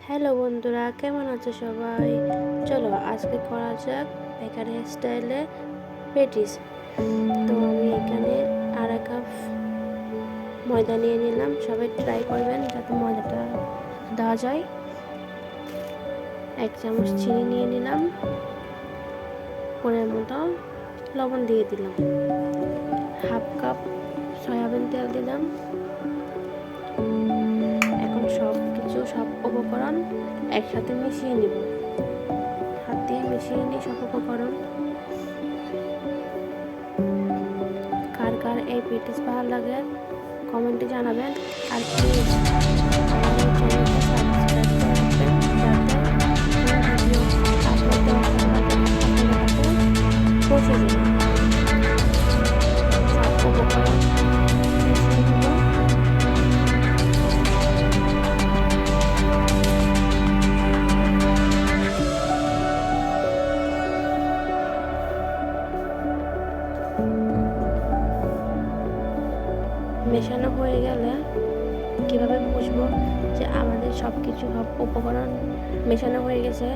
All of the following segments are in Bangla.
হ্যালো বন্ধুরা, কেমন আছো সবাই? চলো আজকে করা যাক বেকারি স্টাইলে পেটিস। তো আমি এখানে আড়াই কাপ ময়দা নিয়ে নিলাম। সবাই ট্রাই করবেন যাতে ময়দাটা দেওয়া যায়। 1 চামচ চিনি নিয়ে নিলাম, পরিমাণ মতো লবণ দিয়ে দিলাম, হাফ কাপ সয়াবিন তেল দিলাম। এখন সব উপকরণ একসাথে মিশিয়ে নিব। হাত দিয়ে মিশিয়ে নিই সব উপকরণ। কার কার এই পেটিস ভালো লাগে কমেন্টে জানাবেন। আর প্লিজ আমার চ্যানেলটা সাবস্ক্রাইব করে রাখবেন যাতে ভিডিও আপলোড দেওয়ার সাথে সাথে আপনাদের কাছে পৌঁছে যায়। সব উপকরণ মিশিয়ে নিব। মেশানো হয়ে গেলে কিভাবে বুঝবো যে আমাদের সব উপকরণ মেশানো হয়ে গেছে?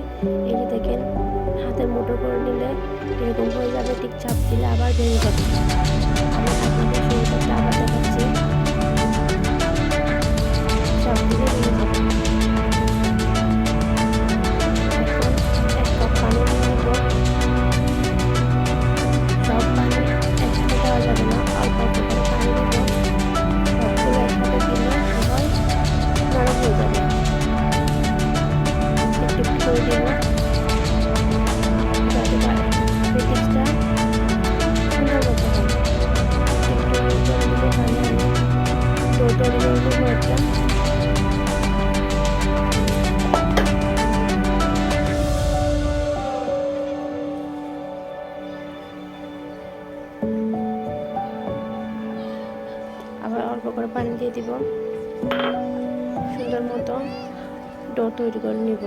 এই যে দেখেন, হাতের মুঠো করে নিলে এরকম হয়ে যাবে, ঠিক চাপ দিলে আবার ভেঙে যাবে। আমি আপনাদের সেই করতে আবার দেখাচ্ছি, চাপ দিলে ভেঙে যাবে। এখন 1 কাপ পানি নিয়ে নিব। সব পানি একসাথে দেওয়া যাবে না, অল্প অল্প করে পানি দেব। সবগুলো একসাথে দিলে হয় নরম হয়ে যাবে। একটু একটু করে দেব যাতে পেটিসটা সুন্দর মতো হয়। একটু করে দিলে পানি আমি ডো তৈরি করে নেবো একটা। আবার অল্প করে পানি দিয়ে দিব। সুন্দর মতো ডো তৈরি করে নিব।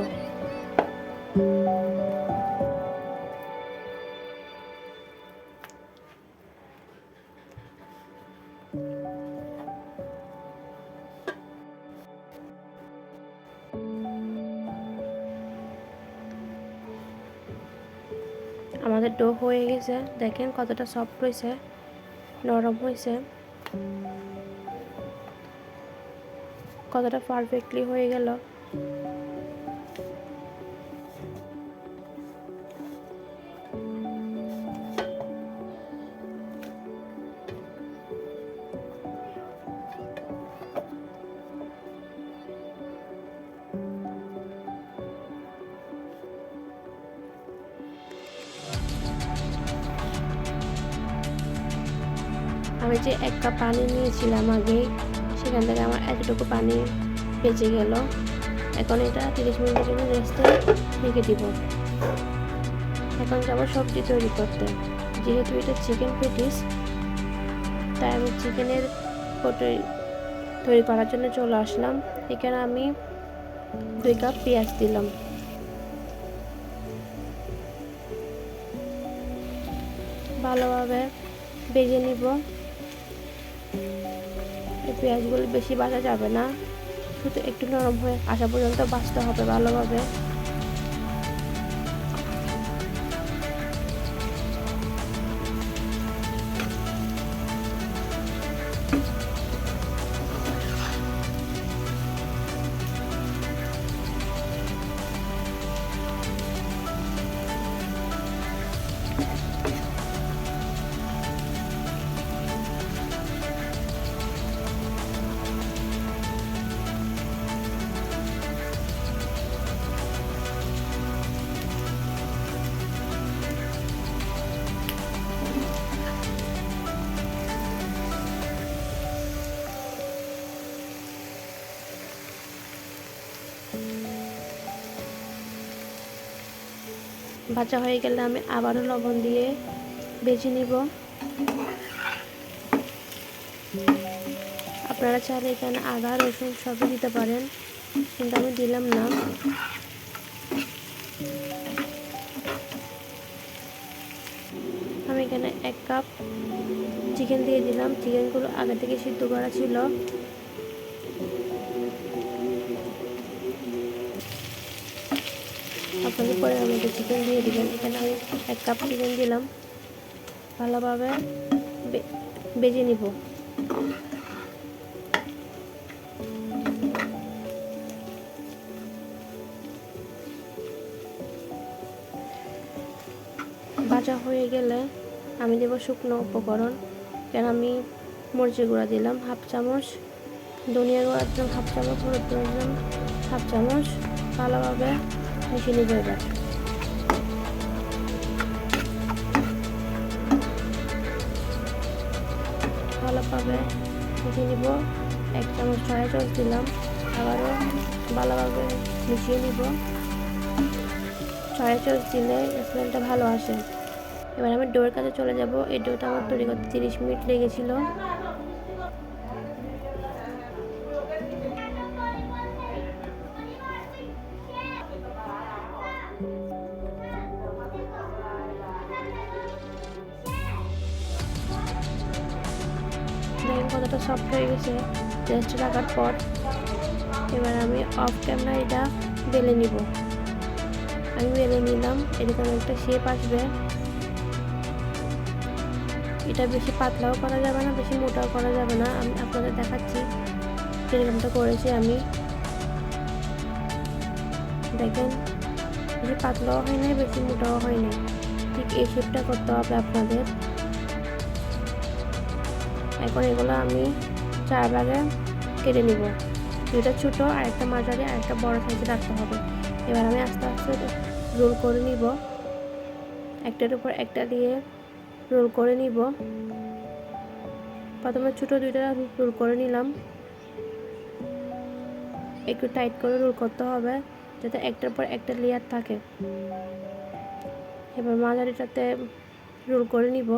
আমাদের ডো হয়ে গেছে, দেখেন কতটা সফট হয়েছে, নরম হয়েছে, কতটা পারফেক্টলি হয়ে গেল। আমি যে 1 কাপ পানি নিয়েছিলাম আগে, সেখান থেকে আমার এতটুকু পানি বেঁচে গেল। এখন এটা 30 মিনিটের জন্য রেস্টে রেখে দিব। এখন যাবো সবজি তৈরি করতে। যেহেতু এটা চিকেন পেটিস, তাই আমি চিকেনের তৈরি করার জন্য চলে আসলাম। এখানে আমি 2 কাপ পেঁয়াজ দিলাম। ভালোভাবে ভেজে নিব। এই পেঁয়াজগুলো বেশি ভাজা যাবে না, শুধু একটু নরম হয়ে আসা পর্যন্ত ভাজতে হবে ভালোভাবে। ভাজা হয়ে গেলে আমি আবারও লবণ দিয়ে ভেজে নিব। আপনারা চাইলে এখানে আদা রসুন সবই দিতে পারেন, কিন্তু আমি দিলাম না। আমি এখানে 1 কাপ চিকেন দিয়ে দিলাম। চিকেনগুলো আগে থেকে সিদ্ধ করা ছিল। আপনাদের পরিমাণ মতো চিকেন দিয়ে দিবেন। এখানে আমি 1 কাপ চিকেন দিলাম, ভালোভাবে ভেজে নিব। ভাজা হয়ে গেলে আমি দেব শুকনো উপকরণ। কেন আমি মরিচের গুঁড়া দিলাম 1/2 চামচ, ধনিয়া গুঁড়া দিলাম 1/2 চামচ, হলুদ গুঁড়া দিলাম 1/2 চামচ। ভালোভাবে মিশিয়ে নিব। এবার ভালোভাবে মিশিয়ে নিব। 1 চামচ সয়া সস দিলাম, আবারও ভালোভাবে মিশিয়ে নিব। সয়া সস দিলে স্মেলটা ভালো আসে। এবার আমি ডোর কাছে চলে যাব। এই ডোটা আমার তৈরি করতে 30 মিনিট লেগেছিল। দেখেন কতটা সফট হয়ে গেছে রেস্টে রাখার পর। এবার আমি অফ ক্যামেরা এটা বেলে নিব। আমি বেলে নিলাম। এরকম একটা শেপ আসবে। এটা বেশি পাতলাও করা যাবে না, বেশি মোটাও করা যাবে না। আমি আপনাদের দেখাচ্ছি কিরকমটা করেছি আমি। দেখেন বেশি পাতলাও হয় নাই, বেশি মোটাও হয় নাই, ঠিক এই শেপটা করতে হবে আপনাদের। এখন এগুলো আমি 4 ভাগে কেটে নিব। 2টা ছোট আর একটা মাঝারি আর একটা বড় সাইজে রাখতে হবে। এবার আমি আস্তে আস্তে রোল করে নিব। একটার উপর একটা দিয়ে রোল করে নিব। প্রথমে ছোট 2টা রোল করে নিলাম। একটু টাইট করে রোল করতে হবে যাতে একটার পর একটা লেয়ার থাকে। এবার মাঝারিটাতে রোল করে নিব।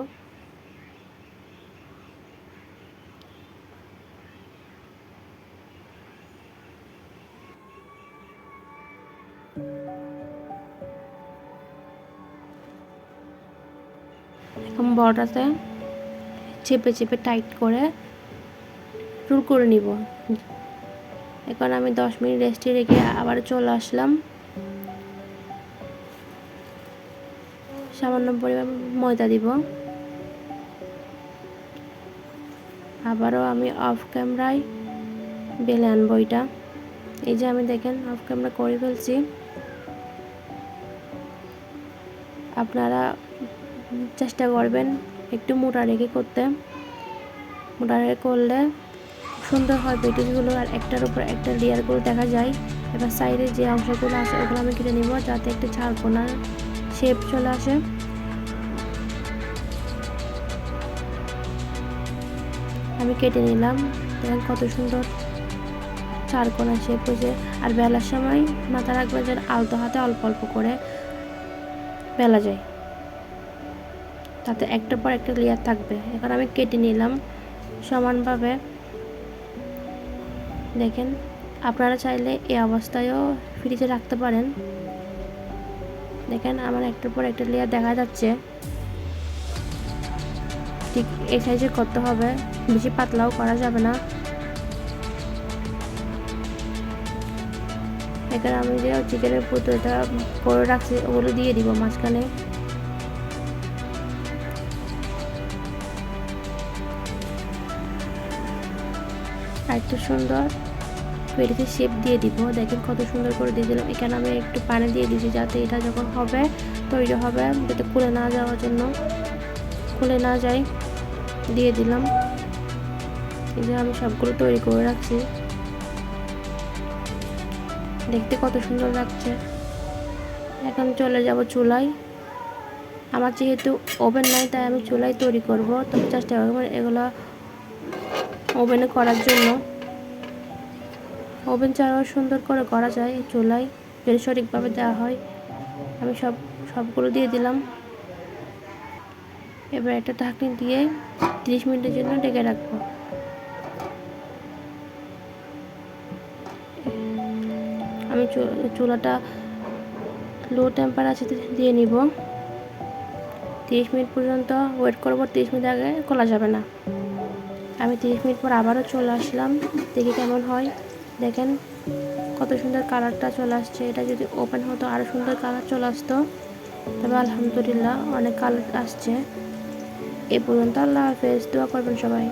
এখন বড়টাতে চেপে চেপে টাইট করে রোল করে নিব। এখন আমি 10 মিনিট রেস্টে রেখে আবার চলে আসলাম। সামান্য পরিমাণ ময়দা দিব। আবারও আমি অফ ক্যামেরায় বেলে আনবো এটা। এই যে আমি দেখেন অফ ক্যামেরা করে ফেলছি। আপনারা চেষ্টা করবেন একটু মোটা রেখে করতে। মোটা রেখে করলে সুন্দর হয় পেটিসগুলো, আর একটার উপর একটা লেয়ারগুলো দেখা যায়। এবার সাইডে যে অংশগুলো আছে ওগুলো আমি কেটে নিব যাতে একটা চারকোনা শেপ চলে আসে। আমি কেটে নিলাম। দেখেন কত সুন্দর চারকোনা শেপ হয়েছে। আর বেলার সময় মাথা রাখবে যেন আলতো হাতে অল্প অল্প করে বেলা যায়, তাতে একটার পর একটা লেয়ার থাকবে। এখন আমি কেটে নিলাম সমানভাবে। দেখেন আপনারা চাইলে এই অবস্থায়ও ফ্রিজে রাখতে পারেন। দেখেন আমার একটার পর একটা লেয়ার দেখা যাচ্ছে। ঠিক এই সাইজে করতে হবে, বেশি পাতলাও করা যাবে না। এখানে আমি যে চিকেনের পুরোটা করে রাখছি ওগুলো দিয়ে দিব মাঝখানে। আর একটু সুন্দর পেটিতে শেপ দিয়ে দিব। দেখেন কত সুন্দর করে দিয়ে দিলাম। এখানে আমি একটু পানি দিয়ে দিয়েছি যাতে এটা যখন হবে তৈরি হবে যাতে খুলে না যাওয়ার জন্য, খুলে না যায় দিয়ে দিলাম। এই যে আমি সবগুলো তৈরি করে রাখছি। দেখতে কত সুন্দর লাগছে। এখন চলে যাব চুলায়। আমার যেহেতু ওভেন নাই তাই আমি চুলায় তৈরি করব। তবে চেষ্টা করব এগুলো ওভেনে করার জন্য। ওভেন ছাড়াও সুন্দর করে করা যায় চুলায় যদি সঠিকভাবে দেওয়া হয়। আমি সবগুলো দিয়ে দিলাম। এবার একটা ঢাকনি দিয়ে 30 মিনিটের জন্য ঢেকে রাখবো। আমি চুলাটা লো টেম্পারেচারে দিয়ে নিব। 30 মিনিট পর্যন্ত ওয়েট করব। 30 মিনিট আগে খোলা যাবে না। আমি 30 মিনিট পর আবারও চলে আসলাম, দেখি কেমন হয়। দেখেন কত সুন্দর কালারটা চলে আসছে। এটা যদি ওপেন হতো আরও সুন্দর কালার চলে আসতো। তবে আলহামদুলিল্লাহ অনেক কালার আসছে। এ পর্যন্ত। আল্লাহ হাফেজ। দোয়া করবেন সবাই।